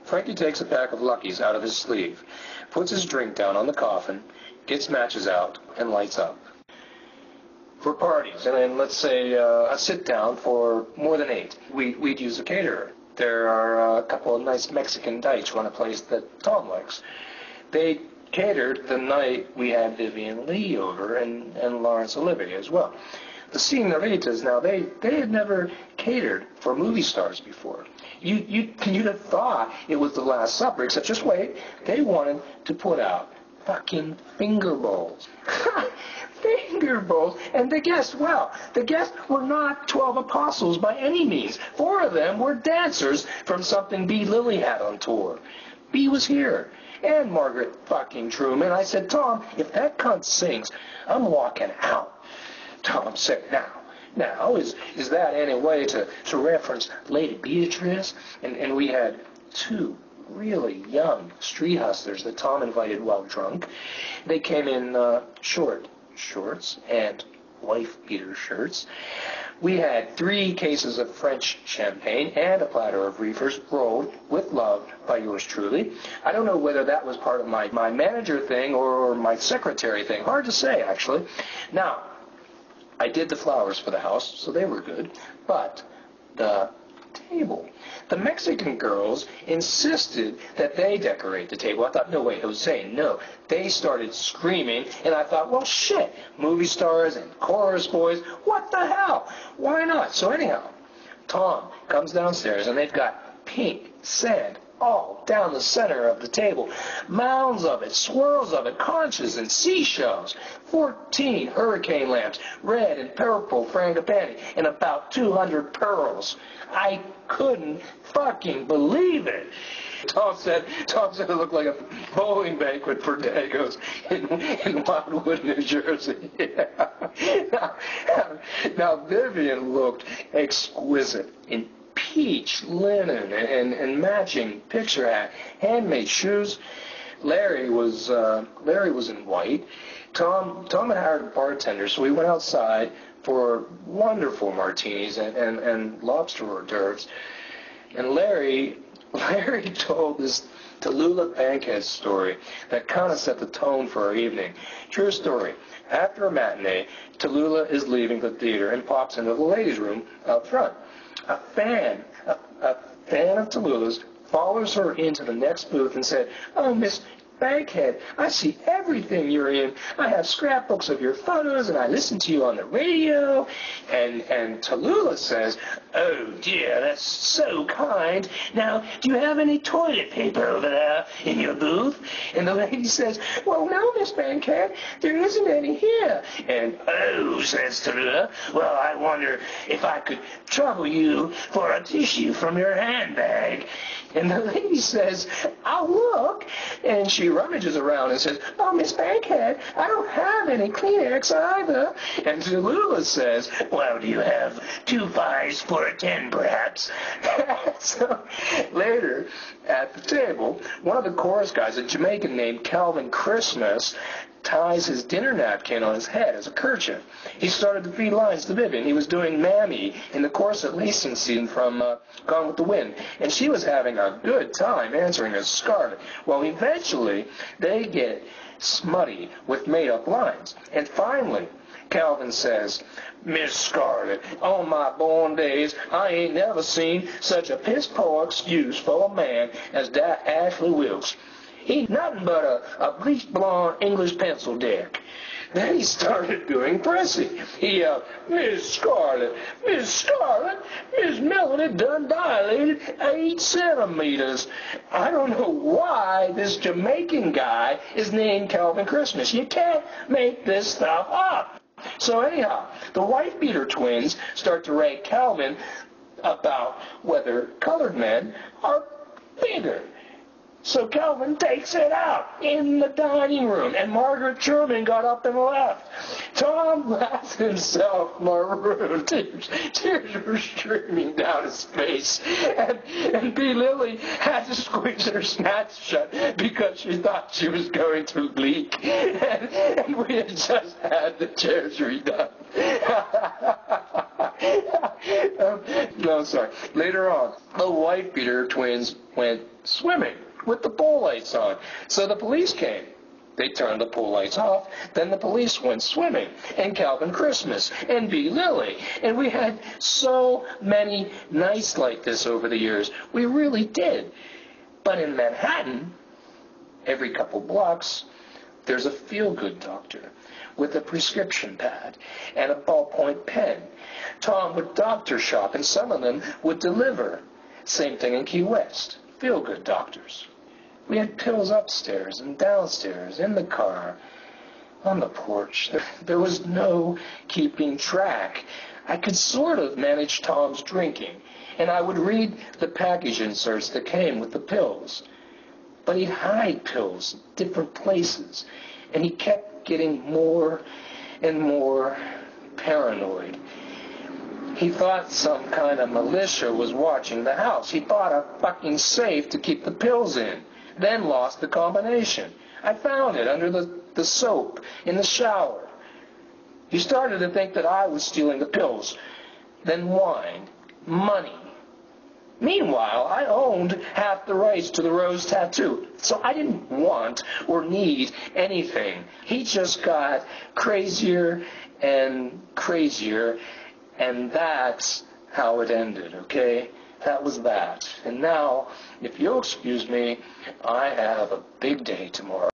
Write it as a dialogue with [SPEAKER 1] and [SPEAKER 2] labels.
[SPEAKER 1] Frankie takes a pack of Luckies out of his sleeve, puts his drink down on the coffin, gets matches out, and lights up. For parties, and let's say a sit-down for more than 8, we'd use a caterer. There are a couple of nice Mexican dykes run a place that Tom likes. They catered the night we had Vivian Lee over and Laurence Olivier as well. The senoritas, now, they had never catered for movie stars before. You'd have thought it was the Last Supper, except just wait, they wanted to put out fucking finger bowls. Finger bowls. And the guests were not 12 apostles by any means. 4 of them were dancers from something B. Lilly had on tour. B was here. And Margaret fucking Truman. I said, Tom, if that cunt sings, I'm walking out. Tom said, now, is that any way to reference Lady Beatrice? And we had 2 really young street hustlers that Tom invited while drunk. They came in shorts and wife-beater shirts. We had 3 cases of French champagne and a platter of reefers rolled with love by yours truly. I don't know whether that was part of my manager thing or my secretary thing. Hard to say, actually. Now, I did the flowers for the house, so they were good. But the table. The Mexican girls insisted that they decorate the table. I thought, no way, Jose, no. They started screaming, and I thought, well, shit, movie stars and chorus boys, what the hell? Why not? So anyhow, Tom comes downstairs, and they've got pink sand all down the center of the table. Mounds of it, swirls of it, conches and seashells. 14 hurricane lamps, red and purple frangipani, and about 200 pearls. I couldn't fucking believe it. Tom said it looked like a bowling banquet for Dagos in Wildwood, New Jersey. Yeah. Now, Vivian looked exquisite in peach linen and matching picture hat, handmade shoes. Larry was in white. Tom had hired a bartender, so we went outside for wonderful martinis and lobster hors d'oeuvres. And Larry told this Tallulah Bankhead story that kind of set the tone for our evening. True story. After a matinee, Tallulah is leaving the theater and pops into the ladies' room out front. A fan of Tallulah's follows her into the next booth and said, "Oh, Miss Bankhead, I see everything you're in. I have scrapbooks of your photos, and I listen to you on the radio." And Tallulah says, "Oh, dear, that's so kind. Now, do you have any toilet paper over there in your booth?" And the lady says, "Well, no, Miss Bankhead, there isn't any here." And, "Oh," says Tallulah, "well, I wonder if I could trouble you for a tissue from your handbag." And the lady says, "I'll look." And she rummages around and says, "Oh, Miss Bankhead, I don't have any Kleenex either." And Tallulah says, "Well, do you have 2 5s for a 10, perhaps?" So later at the table, one of the chorus guys, a Jamaican named Calvin Christmas, ties his dinner napkin on his head as a kerchief. He started to feed lines to Vivian. He was doing Mammy in the corset lacing scene from Gone with the Wind, and she was having a good time answering as Scarlet. Well, eventually, they get smutty with made-up lines. And finally, Calvin says, "Miss Scarlet, on my born days, I ain't never seen such a piss-poor excuse for a man as that Ashley Wilkes. He's nothing but a bleached blonde English pencil dick." Then he started doing Prissy. He yelled, Miss Scarlet, Miss Melody done dilated 8 centimeters. I don't know why this Jamaican guy is named Calvin Christmas. You can't make this stuff up. So anyhow, the wife-beater twins start to rank Calvin about whether colored men are bigger. So Calvin takes it out in the dining room, and Margaret Truman got up and left. Tom laughed himself marooned. Tears were streaming down his face, and B. Lilly had to squeeze her snatch shut because she thought she was going to leak, and we had just had the chairs redone. No, sorry. Later on, the wife-beater twins went swimming with the pool lights on. So the police came. They turned the pool lights off. Then the police went swimming. And Calvin Christmas. And B. Lily. And we had so many nights like this over the years. We really did. But in Manhattan, every couple blocks, there's a feel-good doctor with a prescription pad and a ballpoint pen. Tom would doctor shop, and some of them would deliver. Same thing in Key West. Feel-good doctors. We had pills upstairs and downstairs, in the car, on the porch. There was no keeping track. I could sort of manage Tom's drinking, and I would read the package inserts that came with the pills. But he'd hide pills in different places, and he kept getting more and more paranoid. He thought some kind of militia was watching the house. He bought a fucking safe to keep the pills in, then lost the combination. I found it under the soap in the shower. He started to think that I was stealing the pills, then wine, money. Meanwhile, I owned half the rights to the rose tattoo, so I didn't want or need anything. He just got crazier and crazier, and that's how it ended, okay? That was that. And now, if you'll excuse me, I have a big day tomorrow.